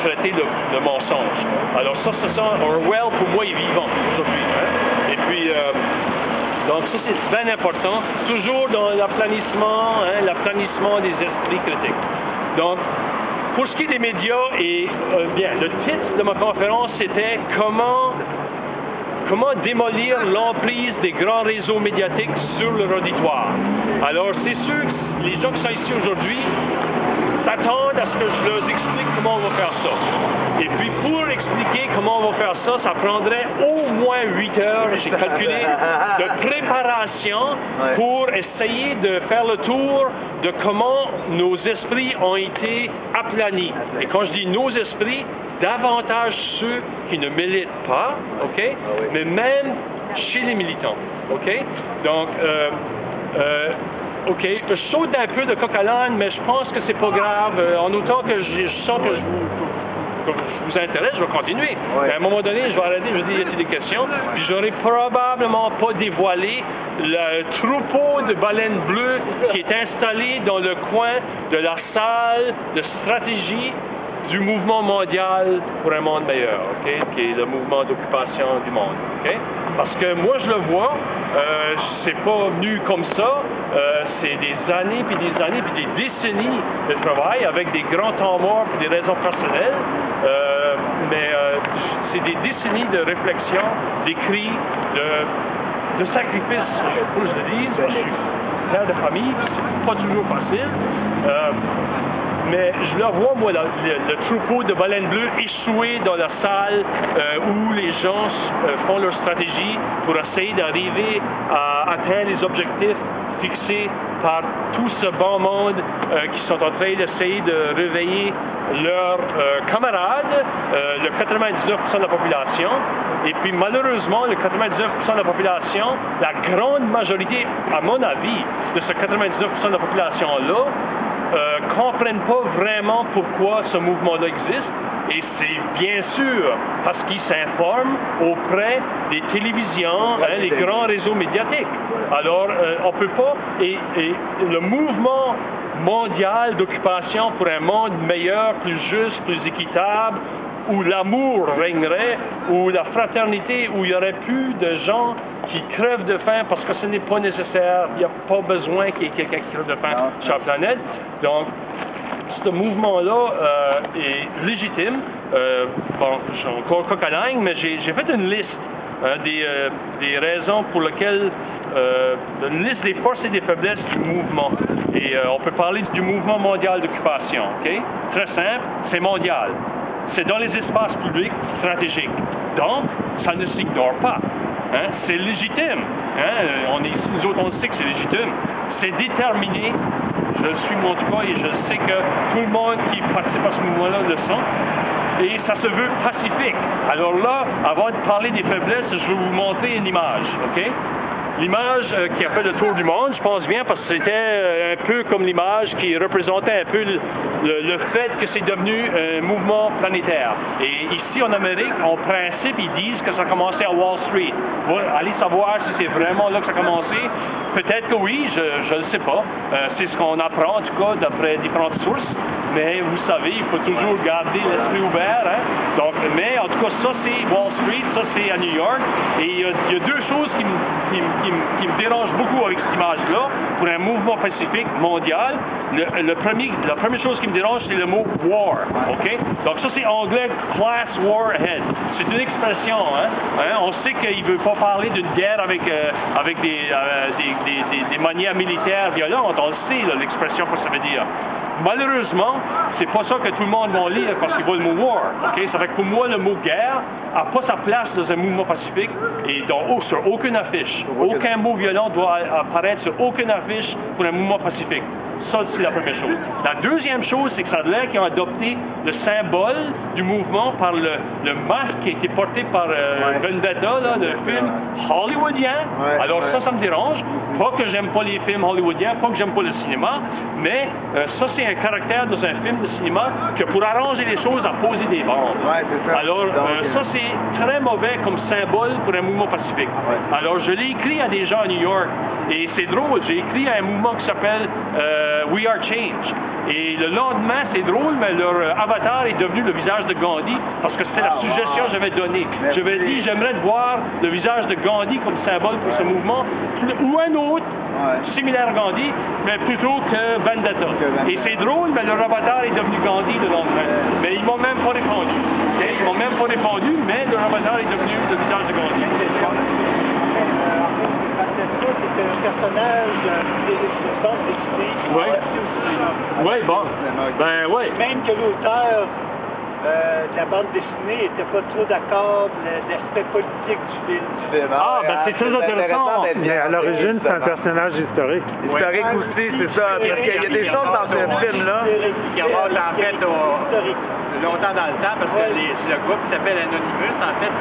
traiter le mensonge. Alors ça, Orwell, pour moi, est vivant aujourd'hui. Hein? Et puis, donc ça, c'est bien important. Toujours dans l'aplanissement des esprits critiques. Donc, pour ce qui est des médias, et bien, le titre de ma conférence, c'était comment démolir l'emprise des grands réseaux médiatiques sur leur auditoire. Alors, c'est sûr que les gens qui sont ici aujourd'hui s'attendent à ce que je leur explique comment on va faire ça. Et puis, pour expliquer comment on va faire ça, ça prendrait au moins 8 heures, j'ai calculé, de préparation pour essayer de faire le tour de comment nos esprits ont été aplanis. Et quand je dis nos esprits, davantage ceux qui ne militent pas, OK? Mais même chez les militants, OK? Donc, OK, je saute un peu de coq à l'âne, mais je pense que c'est pas grave. En autant que je sens que je vous intéresse, je vais continuer. Mais à un moment donné, je vais arrêter, je vais dire, y a-t-il des questions? Puis j'aurais probablement pas dévoilé le troupeau de baleines bleues qui est installé dans le coin de la salle de stratégie du mouvement mondial pour un monde meilleur, OK? Qui est le mouvement d'occupation du monde, OK? Parce que moi, je le vois, c'est pas venu comme ça, c'est des années, puis des années, puis des décennies de travail avec des grands temps morts pour des raisons personnelles, mais c'est des décennies de réflexion, d'écrits, de sacrifices, faut que je le dise, je suis père de famille, c'est pas toujours facile, mais je le vois, moi, le troupeau de baleines bleues échoué dans la salle où les gens font leur stratégie pour essayer d'arriver à atteindre les objectifs fixés par tout ce bon monde qui sont en train d'essayer de réveiller leurs camarades, le 99% de la population. Et puis malheureusement, le 99% de la population, la grande majorité, à mon avis, de ce 99% de la population-là, comprennent pas vraiment pourquoi ce mouvement-là existe. Et c'est bien sûr parce qu'ils s'informent auprès des télévisions, les grands réseaux médiatiques. Alors, on peut pas... Et le mouvement mondial d'occupation pour un monde meilleur, plus juste, plus équitable, où l'amour régnerait, où la fraternité, où il n'y aurait plus de gens qui crèvent de faim parce que ce n'est pas nécessaire, il n'y a pas besoin qu'il y ait quelqu'un qui crève de faim sur la planète. Donc, ce mouvement-là est légitime. Bon, je suis encore coq à l'âne, mais j'ai fait une liste des raisons pour lesquelles, une liste des forces et des faiblesses du mouvement. Et on peut parler du mouvement mondial d'occupation, OK? Très simple, c'est mondial. C'est dans les espaces publics stratégiques. Donc, ça ne s'ignore pas. Hein? C'est légitime. Hein? On est ici, nous autres, on sait que c'est légitime. C'est déterminé. Je le suis, mon cas, et je sais que tout le monde qui participe à ce mouvement-là le sent. Et ça se veut pacifique. Alors là, avant de parler des faiblesses, je vais vous montrer une image. OK? L'image qui a fait le tour du monde, je pense bien, parce que c'était un peu comme l'image qui représentait un peu le fait que c'est devenu un mouvement planétaire. Et ici en Amérique, en principe, ils disent que ça a commencé à Wall Street. Allez savoir si c'est vraiment là que ça a commencé. Peut-être que oui, je ne le sais pas. C'est ce qu'on apprend, en tout cas, d'après différentes sources. Mais vous savez, il faut toujours garder l'esprit ouvert. Hein? Donc, mais en tout cas, ça c'est Wall Street, ça c'est à New York. Et il y a deux choses qui me dérangent beaucoup avec cette image-là. Pour un mouvement pacifique mondial, la première chose qui me dérange, c'est le mot war. OK? Donc ça c'est anglais, class war ahead. C'est une expression. Hein? On sait qu'il ne veut pas parler d'une guerre avec des manières militaires violentes. On le sait, l'expression que ça veut dire. Malheureusement, c'est pas ça que tout le monde va lire parce qu'il voit le mot war. Okay? Ça fait que pour moi, le mot guerre n'a pas sa place dans un mouvement pacifique et sur aucune affiche. Aucun mot violent doit apparaître sur aucune affiche pour un mouvement pacifique. Ça, c'est la première chose. La deuxième chose, c'est que ça a l'air qu'ils ont adopté le symbole du mouvement par le masque qui a été porté par Vendetta, là, le film hollywoodien. Alors ça me dérange. Pas que j'aime pas les films hollywoodiens, pas que j'aime pas le cinéma, mais ça, c'est un caractère dans un film de cinéma que pour arranger les choses, a posé des bandes. Alors, ça, c'est très mauvais comme symbole pour un mouvement pacifique. Alors, je l'ai écrit à des gens à New York, et c'est drôle, j'ai écrit à un mouvement qui s'appelle We Are Change. Et le lendemain, c'est drôle, mais leur avatar est devenu le visage de Gandhi parce que c'était la suggestion que j'avais donnée. J'avais dit, j'aimerais voir le visage de Gandhi comme symbole pour ce mouvement, ou un autre similaire à Gandhi, mais plutôt que Vendetta. Et c'est drôle, mais leur avatar est devenu Gandhi le lendemain. Mais ils m'ont même pas répondu. Ils m'ont même pas répondu, mais leur avatar est devenu le visage de Gandhi. C'est un personnage de bande dessinée. Oui, bon. Ben oui. Même que l'auteur de la bande dessinée n'était pas trop d'accord de l'aspect politique du film. Ah, ben c'est très intéressant. Mais à l'origine, c'est un personnage historique. Historique aussi, c'est ça. Parce qu'il y a des choses dans ce film-là qui remontent en fait longtemps dans le temps, parce que le groupe qui s'appelle Anonymous, en fait,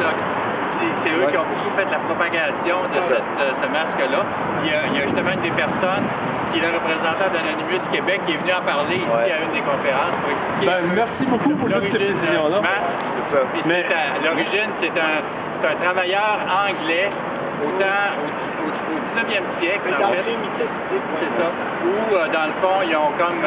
c'est eux qui ont beaucoup fait la propagation de ce masque-là. Il y a justement une des personnes qui est le représentant d'Anonymous Québec qui est venu en parler ici à une des conférences. Ben, merci beaucoup pour toutes ces précisions-là. Mais à l'origine, c'est un travailleur anglais au 19e siècle, en fait. C'est ça. Où, dans le fond, ils ont comme...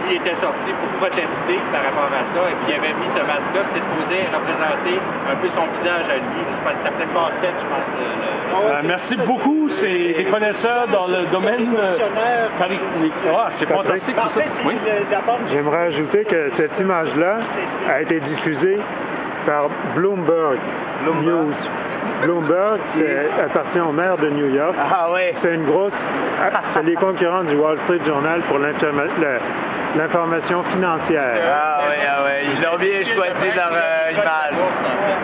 lui était sorti pour protester par rapport à ça, et puis il avait mis ce masque-là, c'était supposé représenter un peu son visage à lui. Ça s'appelait Bastet, je pense. Merci beaucoup, c'est des connaisseurs dans le domaine... c'est fantastique tout ça. Oui. J'aimerais ajouter que cette image-là a été diffusée par Bloomberg News. Bloomberg appartient au maire de New York. Ah oui. C'est une grosse... C'est les concurrents du Wall Street Journal pour l'information financière. Ah oui. Ils l'ont bien choisi leur image.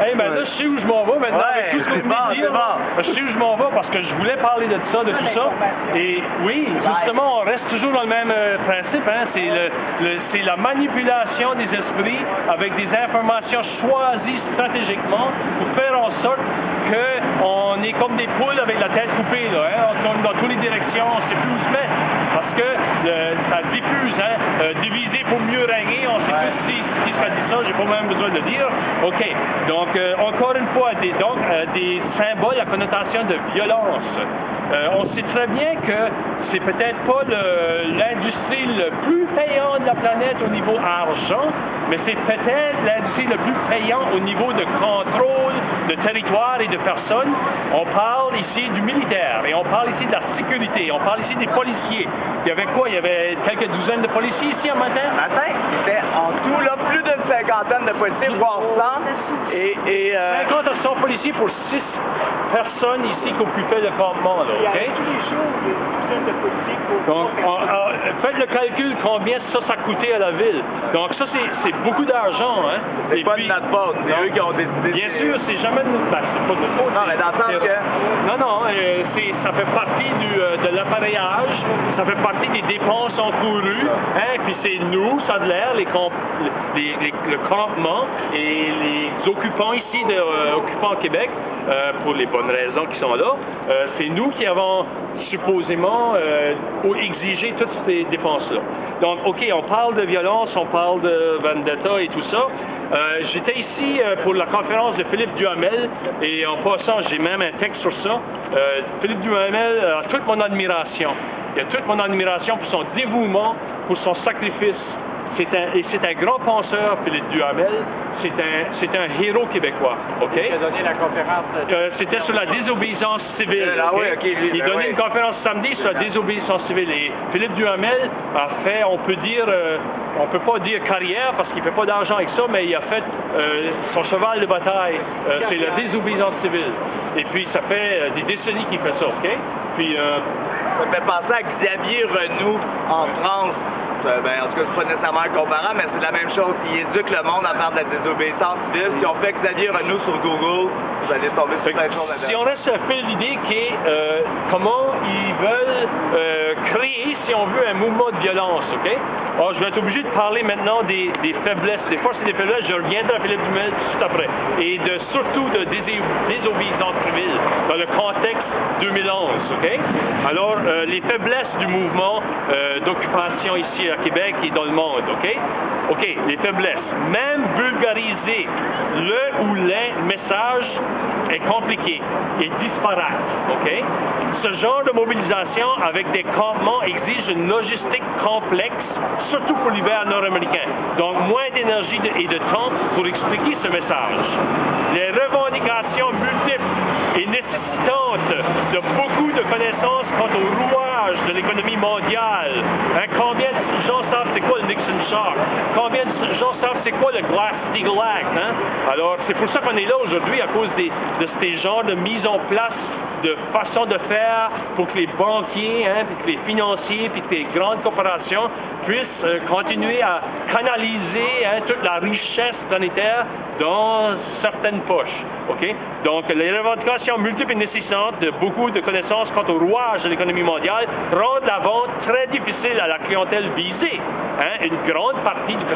Hey, ben là, je sais où je m'en vais maintenant. Ouais, Avec tout ce que vous c'est venez de dire, bon. je sais où je m'en vais parce que je voulais parler de ça, de tout ça. Et oui, justement, on reste toujours dans le même principe. Hein? C'est la manipulation des esprits avec des informations choisies stratégiquement pour faire en sorte qu'on est comme des poules avec la tête coupée, là, hein? On tourne dans toutes les directions, on ne sait plus où se mettre. Parce que ça diffuse, hein? Diviser pour mieux régner, on sait plus si ça dit ça, j'ai pas même besoin de le dire. OK. Donc, encore une fois, des symboles à connotation de violence. On sait très bien que c'est peut-être pas l'industrie le plus payante de la planète au niveau argent, mais c'est peut-être l'industrie le plus payante au niveau de contrôle de territoire et de personnes. On parle ici du militaire, et on parle ici de la sécurité, on parle ici des policiers. Il y avait quoi? Il y avait quelques douzaines de policiers ici un matin? C'était en tout là, plus d'une cinquantaine de policiers, voire 100. 50 à 100 policiers pour 6 personnes ici qui occupaient le campement, là, OK? Donc, faites le calcul combien ça coûtait à la ville. Donc, ça, c'est beaucoup d'argent, hein? C'est pas de notre faute, c'est eux qui ont décidé. Bien sûr, c'est jamais de notre faute. C'est pas de notre faute. Non, mais dans le sens que... Non, ça fait partie de l'appareillage, ça fait partie des dépenses encourues, hein? Puis c'est nous, ça a de l'air, le campement et les occupants ici, occupants Québec, pour les bonnes raisons qui sont là, c'est nous qui avons supposément exigé toutes ces dépenses-là. Donc, OK, on parle de violence, on parle de vendetta et tout ça. J'étais ici pour la conférence de Philippe Duhamel, et en passant, j'ai même un texte sur ça. Philippe Duhamel a toute mon admiration. Il a toute mon admiration pour son dévouement, pour son sacrifice. C'est un grand penseur, Philippe Duhamel. C'est un héros québécois, OK? Il a donné la conférence. C'était sur la désobéissance civile. Il donnait une conférence samedi sur la désobéissance civile. Et Philippe Duhamel a fait, on peut pas dire carrière parce qu'il ne fait pas d'argent avec ça, mais il a fait son cheval de bataille. C'est la désobéissance civile. Et puis, ça fait des décennies qu'il fait ça, OK? Puis, ça me fait penser à Xavier Renoux en France. En tout cas, c'est pas nécessairement comparable, mais c'est la même chose. Ils éduquent le monde à faire de la désobéissance civile. Si on fait Xavier Renoux sur Google, vous allez tomber sur plein de choses là-dedans. Si on reste un peu l'idée qui est comment ils veulent créer, si on veut, un mouvement de violence, OK? Alors, je vais être obligé de parler maintenant des faiblesses, des forces et des faiblesses. Je reviendrai à Philippe Duhamel tout de suite après. Et surtout de désobéissance civile dans le contexte 2011, OK? Alors, les faiblesses du mouvement d'occupation ici à Québec et dans le monde, OK? OK, les faiblesses. Même vulgariser le ou les messages est compliqué et disparate, OK? Ce genre de mobilisation avec des campements exige une logistique complexe, surtout pour l'hiver nord-américain. Donc, moins d'énergie et de temps pour expliquer ce message. Les revendications multiples et nécessitantes de beaucoup de connaissances quant au rouage de l'économie mondiale. Hein, combien de gens savent c'est quoi le Nixon Shark? Combien de gens savent c'est quoi le Glass-Steagall Act? Hein? Alors, c'est pour ça qu'on est là aujourd'hui, à cause de ces genres de mise en place de façon de faire pour que les banquiers, hein, puis que les financiers, puis que les grandes corporations puissent continuer à canaliser hein, toute la richesse planétaire dans certaines poches. Okay? Donc, les revendications multiples et nécessitantes de beaucoup de connaissances quant au rouage de l'économie mondiale rendent la vente très difficile à la clientèle visée. Hein? Une grande partie du 99%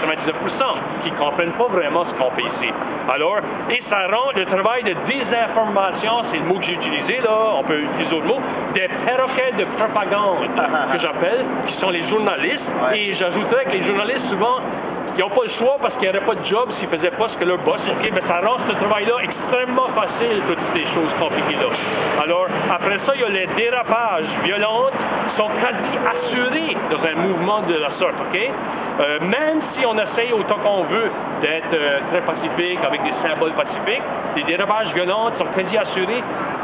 qui ne comprennent pas vraiment ce qu'on fait ici. Alors, et ça rend le travail de désinformation, c'est le mot que j'ai utilisé là, on peut utiliser d'autres mots, des perroquets de propagande que j'appelle, qui sont les journalistes. Et j'ajouterais que les journalistes, souvent, ils n'ont pas le choix parce qu'ils n'auraient pas de job s'ils ne faisaient pas ce que leur boss fait. Mais ça rend ce travail-là extrêmement facile, toutes ces choses compliquées-là. Alors, après ça, il y a les dérapages violents qui sont quasi assurés dans un mouvement de la sorte, OK? Même si on essaye autant qu'on veut d'être très pacifique, avec des symboles pacifiques, les dérapages violents sont quasi assurés,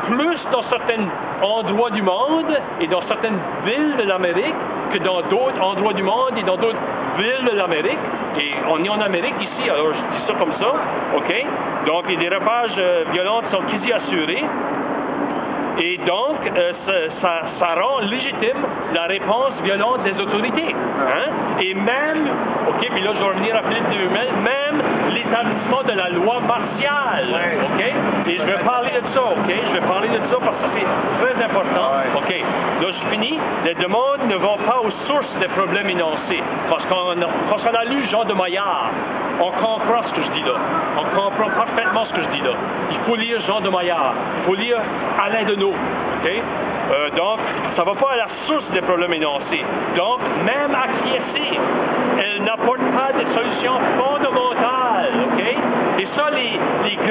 plus dans certains endroits du monde et dans certaines villes de l'Amérique que dans d'autres endroits du monde et dans d'autres villes de l'Amérique. Et on est en Amérique ici, alors je dis ça comme ça, OK? Donc les dérapages violents sont quasi assurés. Et donc, ça rend légitime la réponse violente des autorités. Hein? Et même, OK, puis là je vais revenir à Philippe de Humel, même l'établissement de la loi martiale, OK? Et je vais parler de ça, OK? Je vais parler de ça parce que c'est très important, OK? Là je finis, les demandes ne vont pas aux sources des problèmes énoncés. Parce qu'on a lu Jean de Maillard, on comprend ce que je dis là. On comprend parfaitement ce que je dis là. Il faut lire Jean de Maillard, il faut lire Alain Deneau. Okay? Donc, ça ne va pas à la source des problèmes énoncés. Donc, même acquiescer, elle n'apporte pas de solutions fondamentales. Okay? Et ça, les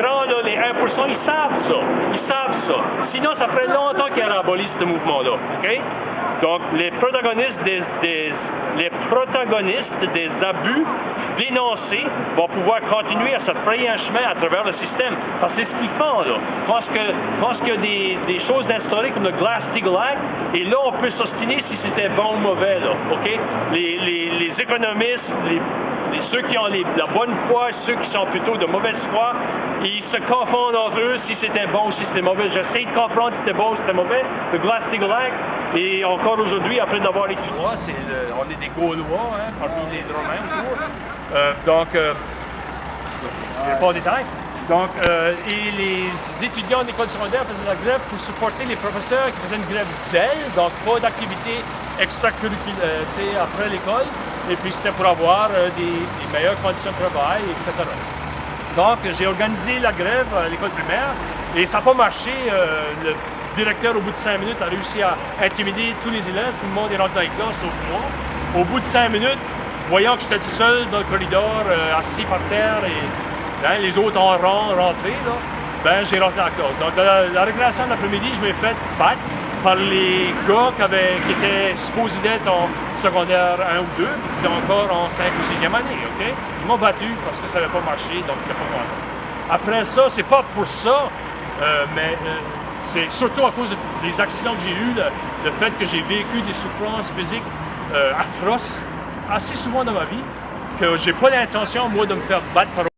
grands, là, les 1%, ils savent ça. Ils savent ça. Sinon, ça ferait longtemps qu'ils auraient aboli ce mouvement-là. Okay? Donc, les protagonistes des abus dénoncés vont pouvoir continuer à se frayer un chemin à travers le système. Parce que c'est ce qu'ils font, là. Parce qu'il y a des choses instaurées comme le Glass-Steagall Act, et là, on peut s'ostiner si c'était bon ou mauvais, là. OK? Les économistes, ceux qui ont la bonne foi, ceux qui sont plutôt de mauvaise foi, ils se confondent entre eux si c'était bon ou si c'était mauvais. J'essaie de comprendre si c'était bon ou si c'était mauvais, le Glass-Steagall Act, et encore aujourd'hui, après d'avoir écrit on est des Gaulois, hein, parmi les Romains autour. Donc, je ne vais pas en détail. Donc, et les étudiants d'école secondaire faisaient la grève pour supporter les professeurs qui faisaient une grève zèle, donc pas d'activité extracurriculaire après l'école, et puis c'était pour avoir des meilleures conditions de travail, etc. Donc, j'ai organisé la grève à l'école primaire, et ça n'a pas marché. Le directeur, au bout de 5 minutes, a réussi à intimider tous les élèves, tout le monde est rentré dans les classes, sauf moi. Au bout de 5 minutes, voyant que j'étais tout seul dans le corridor, assis par terre, et hein, les autres en rang rentrés, là, ben, j'ai rentré dans la classe. Donc, la récréation de l'après-midi, je m'ai fait battre par les gars qui étaient supposés d'être en secondaire 1 ou 2, puis qui étaient encore en 5 ou 6e année, OK? Ils m'ont battu parce que ça n'avait pas marché, donc c'était pas content. Après ça, c'est pas pour ça, mais c'est surtout à cause des accidents que j'ai eus, le fait que j'ai vécu des souffrances physiques atroces assez souvent dans ma vie, que j'ai pas l'intention, moi, de me faire battre par